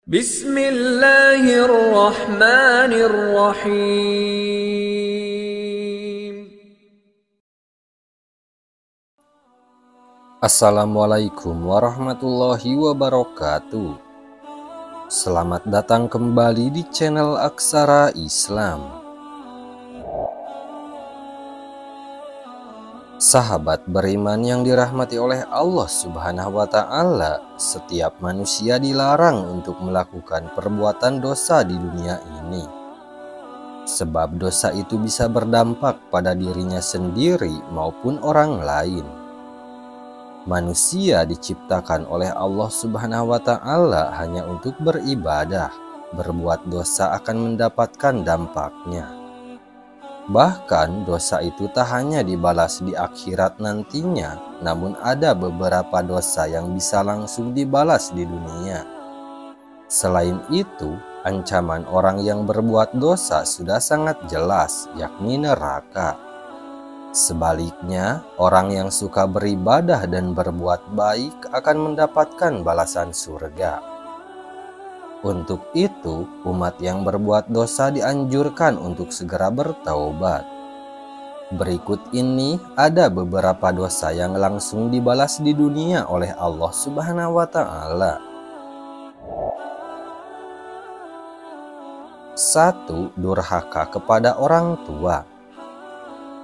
Bismillahirrahmanirrahim. Assalamualaikum warahmatullahi wabarakatuh. Selamat datang kembali di channel Aksara Islam. Sahabat beriman yang dirahmati oleh Allah Subhanahu wa Ta'ala, setiap manusia dilarang untuk melakukan perbuatan dosa di dunia ini. Sebab dosa itu bisa berdampak pada dirinya sendiri maupun orang lain. Manusia diciptakan oleh Allah Subhanahu wa Ta'ala hanya untuk beribadah. Berbuat dosa akan mendapatkan dampaknya. Bahkan dosa itu tak hanya dibalas di akhirat nantinya, namun ada beberapa dosa yang bisa langsung dibalas di dunia. Selain itu, ancaman orang yang berbuat dosa sudah sangat jelas, yakni neraka. Sebaliknya, orang yang suka beribadah dan berbuat baik akan mendapatkan balasan surga. Untuk itu, umat yang berbuat dosa dianjurkan untuk segera bertaubat. Berikut ini ada beberapa dosa yang langsung dibalas di dunia oleh Allah Subhanahu wa Ta'ala. 1. Durhaka kepada orang tua.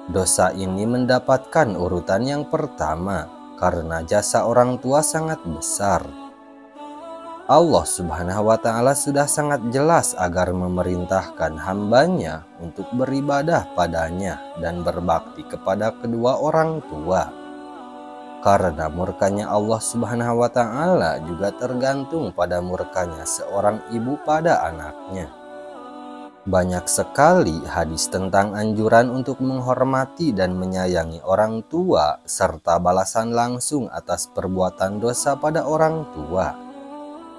Dosa ini mendapatkan urutan yang pertama karena jasa orang tua sangat besar. Allah Subhanahu wa Ta'ala sudah sangat jelas agar memerintahkan hambanya untuk beribadah padanya dan berbakti kepada kedua orang tua. Karena murkanya Allah Subhanahu wa Ta'ala juga tergantung pada murkanya seorang ibu pada anaknya. Banyak sekali hadis tentang anjuran untuk menghormati dan menyayangi orang tua serta balasan langsung atas perbuatan dosa pada orang tua.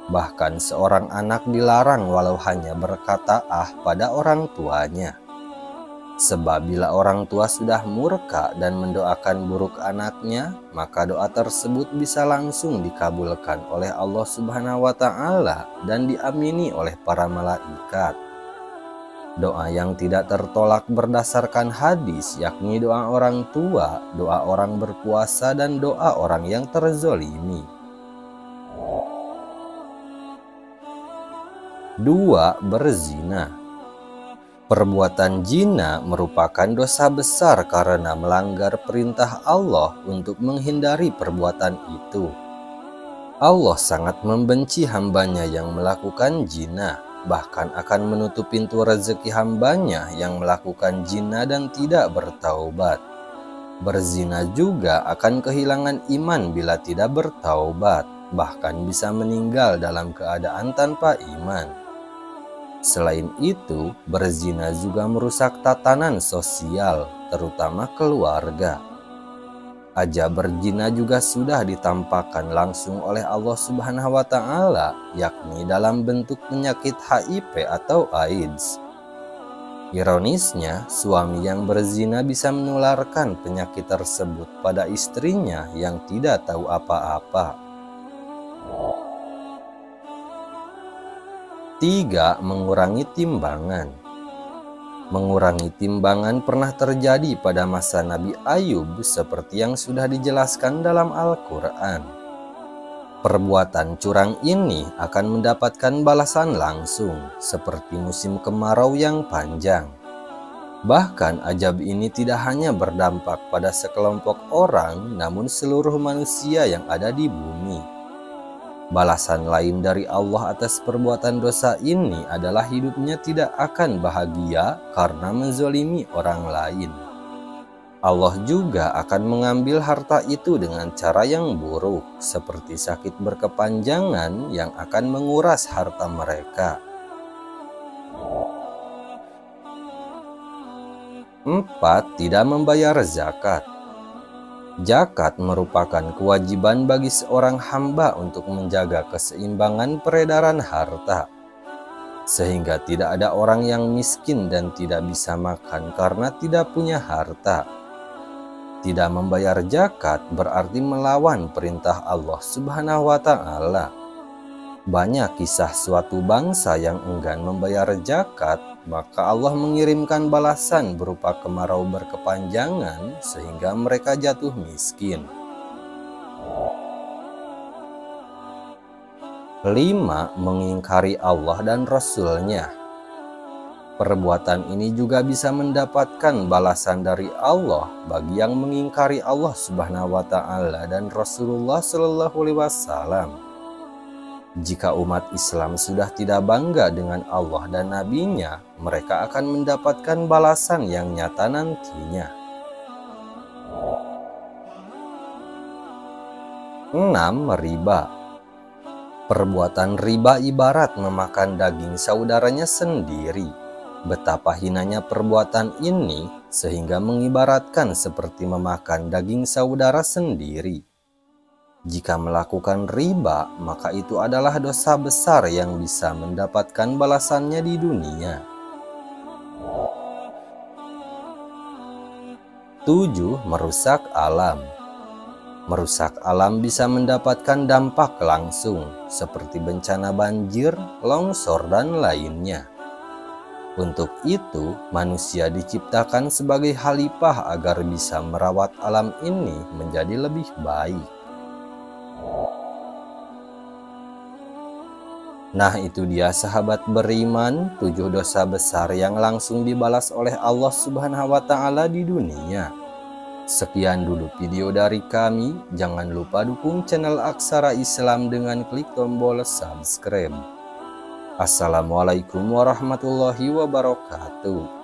Bahkan seorang anak dilarang walau hanya berkata pada orang tuanya. Sebab bila orang tua sudah murka dan mendoakan buruk anaknya, maka doa tersebut bisa langsung dikabulkan oleh Allah Subhanahu wa Ta'ala dan diamini oleh para malaikat. Doa yang tidak tertolak berdasarkan hadis, yakni doa orang tua, doa orang berpuasa, dan doa orang yang terzolimi. 2. Berzina. Perbuatan zina merupakan dosa besar karena melanggar perintah Allah untuk menghindari perbuatan itu. Allah sangat membenci hambanya yang melakukan zina, bahkan akan menutup pintu rezeki hambanya yang melakukan zina dan tidak bertaubat. Berzina juga akan kehilangan iman bila tidak bertaubat, bahkan bisa meninggal dalam keadaan tanpa iman. Selain itu, berzina juga merusak tatanan sosial, terutama keluarga. Ajab berzina juga sudah ditampakkan langsung oleh Allah Subhanahu wa Ta'ala, yakni dalam bentuk penyakit HIV atau AIDS. Ironisnya, suami yang berzina bisa menularkan penyakit tersebut pada istrinya yang tidak tahu apa-apa. 3. Mengurangi timbangan. Mengurangi timbangan pernah terjadi pada masa Nabi Ayub seperti yang sudah dijelaskan dalam Al-Quran. Perbuatan curang ini akan mendapatkan balasan langsung seperti musim kemarau yang panjang. Bahkan ajab ini tidak hanya berdampak pada sekelompok orang, namun seluruh manusia yang ada di bumi. Balasan lain dari Allah atas perbuatan dosa ini adalah hidupnya tidak akan bahagia karena menzolimi orang lain. Allah juga akan mengambil harta itu dengan cara yang buruk, seperti sakit berkepanjangan yang akan menguras harta mereka. 4. Tidak membayar zakat. Zakat merupakan kewajiban bagi seorang hamba untuk menjaga keseimbangan peredaran harta, sehingga tidak ada orang yang miskin dan tidak bisa makan karena tidak punya harta. Tidak membayar zakat berarti melawan perintah Allah Subhanahu wa Ta'ala. Banyak kisah suatu bangsa yang enggan membayar zakat, maka Allah mengirimkan balasan berupa kemarau berkepanjangan sehingga mereka jatuh miskin. 5. Mengingkari Allah dan Rasul-Nya. Perbuatan ini juga bisa mendapatkan balasan dari Allah bagi yang mengingkari Allah Subhanahu wa Ta'ala dan Rasulullah Shallallahu Alaihi Wasallam. Jika umat Islam sudah tidak bangga dengan Allah dan Nabi-Nya, mereka akan mendapatkan balasan yang nyata nantinya. 6. Riba. Perbuatan riba ibarat memakan daging saudaranya sendiri. Betapa hinanya perbuatan ini sehingga mengibaratkan seperti memakan daging saudara sendiri. Jika melakukan riba, maka itu adalah dosa besar yang bisa mendapatkan balasannya di dunia. 7. Merusak alam. Merusak alam bisa mendapatkan dampak langsung, seperti bencana banjir, longsor, dan lainnya. Untuk itu, manusia diciptakan sebagai khalifah agar bisa merawat alam ini menjadi lebih baik. Nah, itu dia sahabat beriman, 7 dosa besar yang langsung dibalas oleh Allah Subhanahu wa Ta'ala di dunia. Sekian dulu video dari kami. Jangan lupa dukung channel Aksara Islam dengan klik tombol subscribe. Assalamualaikum warahmatullahi wabarakatuh.